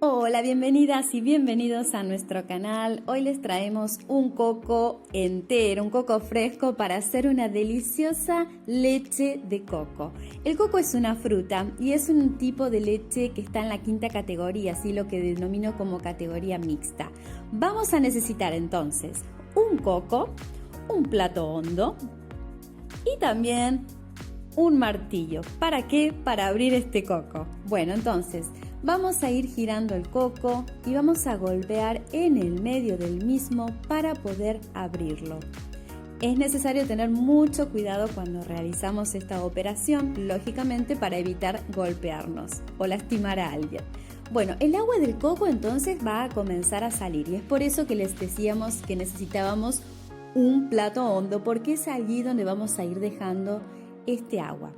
Hola, bienvenidas y bienvenidos a nuestro canal. Hoy les traemos un coco entero, un coco fresco para hacer una deliciosa leche de coco. El coco es una fruta y es un tipo de leche que está en la quinta categoría, así lo que denomino como categoría mixta. Vamos a necesitar entonces un coco, un plato hondo y también un martillo. ¿Para qué? Para abrir este coco. Bueno, entonces vamos a ir girando el coco y vamos a golpear en el medio del mismo para poder abrirlo. Es necesario tener mucho cuidado cuando realizamos esta operación, lógicamente para evitar golpearnos o lastimar a alguien. Bueno, el agua del coco entonces va a comenzar a salir y es por eso que les decíamos que necesitábamos un plato hondo, porque es allí donde vamos a ir dejando este agua.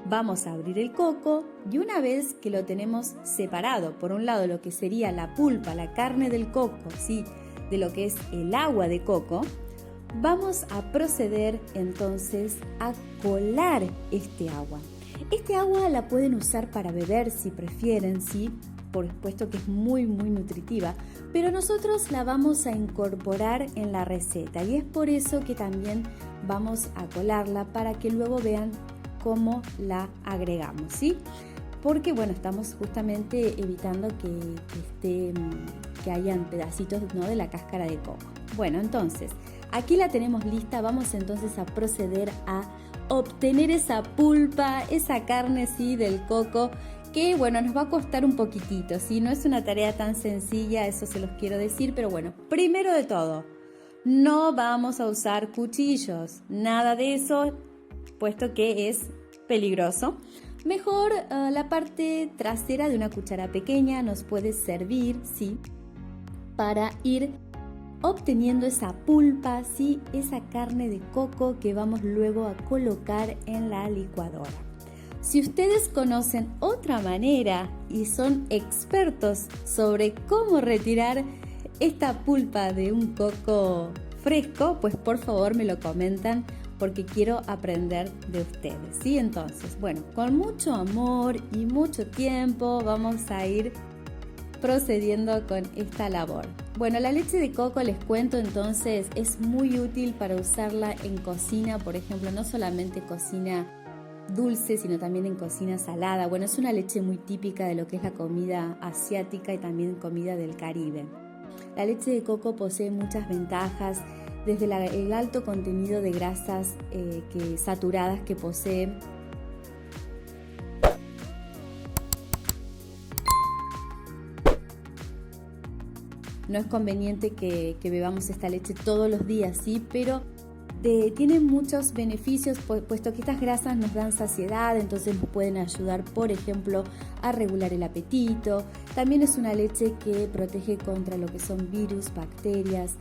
Vamos a abrir el coco y una vez que lo tenemos separado, por un lado lo que sería la pulpa, la carne del coco, ¿sí? De lo que es el agua de coco, vamos a proceder entonces a colar este agua. Este agua la pueden usar para beber si prefieren, ¿sí? Por supuesto que es muy nutritiva, pero nosotros la vamos a incorporar en la receta y es por eso que también vamos a colarla para que luego vean cómo la agregamos, ¿sí? Porque bueno, estamos justamente evitando que hayan pedacitos, ¿no?, de la cáscara de coco. Bueno, entonces aquí la tenemos lista. Vamos entonces a proceder a obtener esa pulpa, esa carne, ¿sí?, del coco, que bueno, nos va a costar un poquitito, ¿sí? No es una tarea tan sencilla, eso se los quiero decir, pero bueno, primero de todo, no vamos a usar cuchillos, nada de eso, puesto que es peligroso. Mejor la parte trasera de una cuchara pequeña nos puede servir, ¿sí?, para ir obteniendo esa pulpa, ¿sí?, esa carne de coco que vamos luego a colocar en la licuadora. Si ustedes conocen otra manera y son expertos sobre cómo retirar esta pulpa de un coco fresco, pues por favor me lo comentan, porque quiero aprender de ustedes, ¿sí? Entonces, bueno, con mucho amor y mucho tiempo vamos a ir procediendo con esta labor. Bueno, la leche de coco, les cuento entonces, es muy útil para usarla en cocina, por ejemplo, no solamente cocina dulce, sino también en cocina salada. Bueno, es una leche muy típica de lo que es la comida asiática y también comida del Caribe. La leche de coco posee muchas ventajas, desde el alto contenido de grasas saturadas que posee. No es conveniente que bebamos esta leche todos los días, ¿sí? Pero tiene muchos beneficios, puesto que estas grasas nos dan saciedad, entonces nos pueden ayudar, por ejemplo, a regular el apetito. También es una leche que protege contra lo que son virus, bacterias.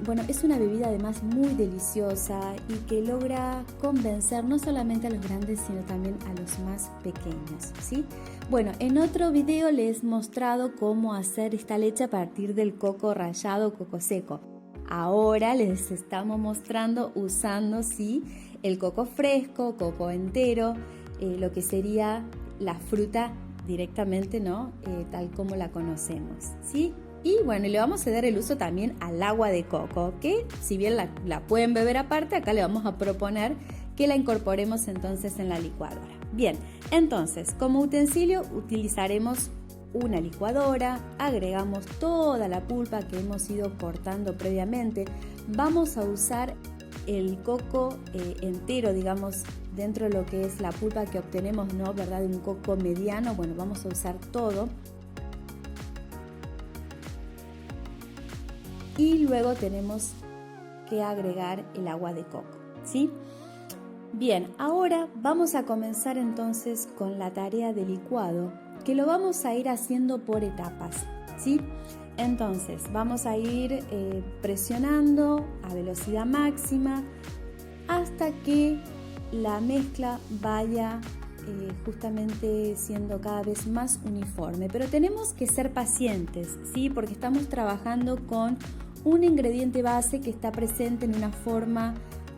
Bueno, es una bebida además muy deliciosa y que logra convencer no solamente a los grandes, sino también a los más pequeños, ¿sí? Bueno, en otro video les he mostrado cómo hacer esta leche a partir del coco rallado, coco seco. Ahora les estamos mostrando usando, ¿sí?, el coco fresco, coco entero, lo que sería la fruta directamente, ¿no?, tal como la conocemos, ¿sí? Y bueno, le vamos a dar el uso también al agua de coco, que si bien la pueden beber aparte, acá le vamos a proponer que la incorporemos entonces en la licuadora. Bien, entonces como utensilio utilizaremos una licuadora, agregamos toda la pulpa que hemos ido cortando previamente. Vamos a usar el coco entero, digamos, dentro de lo que es la pulpa que obtenemos, ¿no?, ¿verdad?, de un coco mediano. Bueno, vamos a usar todo. Y luego tenemos que agregar el agua de coco, ¿sí? Bien, ahora vamos a comenzar entonces con la tarea de licuado, que lo vamos a ir haciendo por etapas, ¿sí? Entonces vamos a ir presionando a velocidad máxima hasta que la mezcla vaya justamente siendo cada vez más uniforme. Pero tenemos que ser pacientes, ¿sí?, porque estamos trabajando con un ingrediente base que está presente en una forma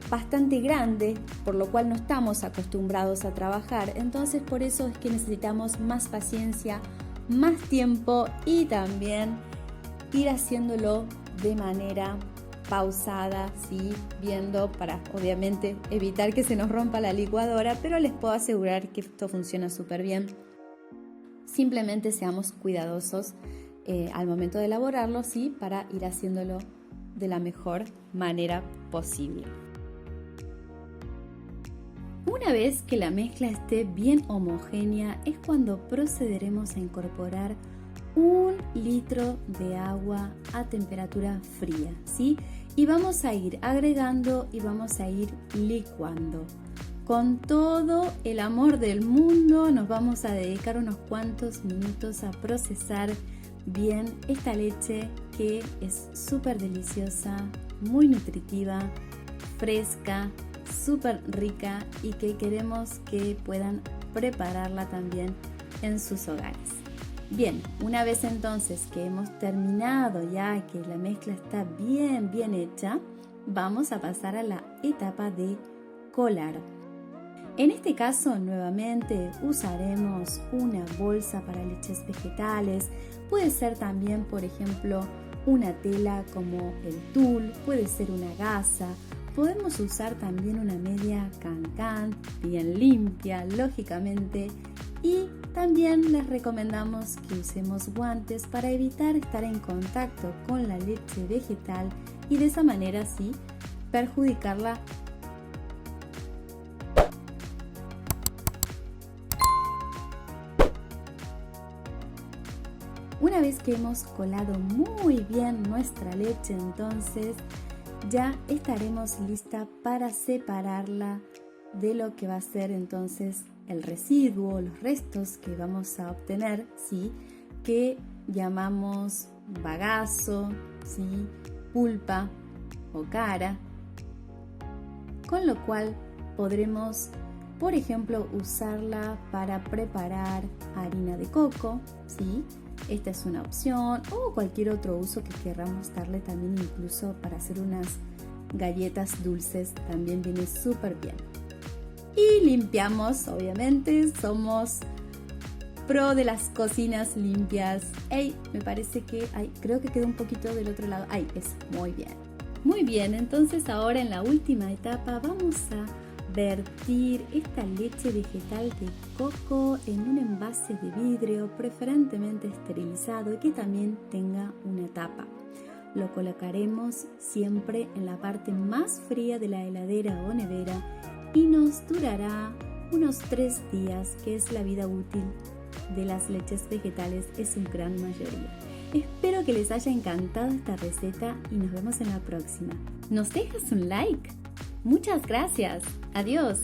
bastante grande, por lo cual no estamos acostumbrados a trabajar. Entonces por eso es que necesitamos más paciencia, más tiempo y también ir haciéndolo de manera pausada, ¿sí? Viendo para obviamente evitar que se nos rompa la licuadora, pero les puedo asegurar que esto funciona súper bien. Simplemente seamos cuidadosos al momento de elaborarlo, ¿sí? Para ir haciéndolo de la mejor manera posible. Una vez que la mezcla esté bien homogénea es cuando procederemos a incorporar 1 litro de agua a temperatura fría, ¿sí? Y vamos a ir agregando y vamos a ir licuando. Con todo el amor del mundo nos vamos a dedicar unos cuantos minutos a procesar bien esta leche que es súper deliciosa, muy nutritiva, fresca, súper rica y que queremos que puedan prepararla también en sus hogares. Bien, una vez entonces que hemos terminado ya, que la mezcla está bien hecha, vamos a pasar a la etapa de colar. En este caso, nuevamente usaremos una bolsa para leches vegetales. Puede ser también, por ejemplo, una tela como el tul, puede ser una gasa. Podemos usar también una media can-can, bien limpia, lógicamente. Y también les recomendamos que usemos guantes para evitar estar en contacto con la leche vegetal y de esa manera sí perjudicarla. Una vez que hemos colado muy bien nuestra leche, entonces ya estaremos lista para separarla de lo que va a ser entonces el residuo, los restos que vamos a obtener, ¿sí? Que llamamos bagazo, ¿sí? Pulpa o cara, con lo cual podremos, por ejemplo, usarla para preparar harina de coco, ¿sí? Esta es una opción, o cualquier otro uso que queramos darle también, incluso para hacer unas galletas dulces, también viene súper bien. Y limpiamos, obviamente, somos pro de las cocinas limpias. ¡Ey! Me parece que, creo que quedó un poquito del otro lado. ¡Ay! Es muy bien. Muy bien, entonces ahora en la última etapa vamos a vertir esta leche vegetal de coco en un envase de vidrio, preferentemente esterilizado y que también tenga una tapa. Lo colocaremos siempre en la parte más fría de la heladera o nevera y nos durará unos 3 días, que es la vida útil de las leches vegetales en su gran mayoría. Espero que les haya encantado esta receta y nos vemos en la próxima. ¿Nos dejas un like? Muchas gracias. Adiós.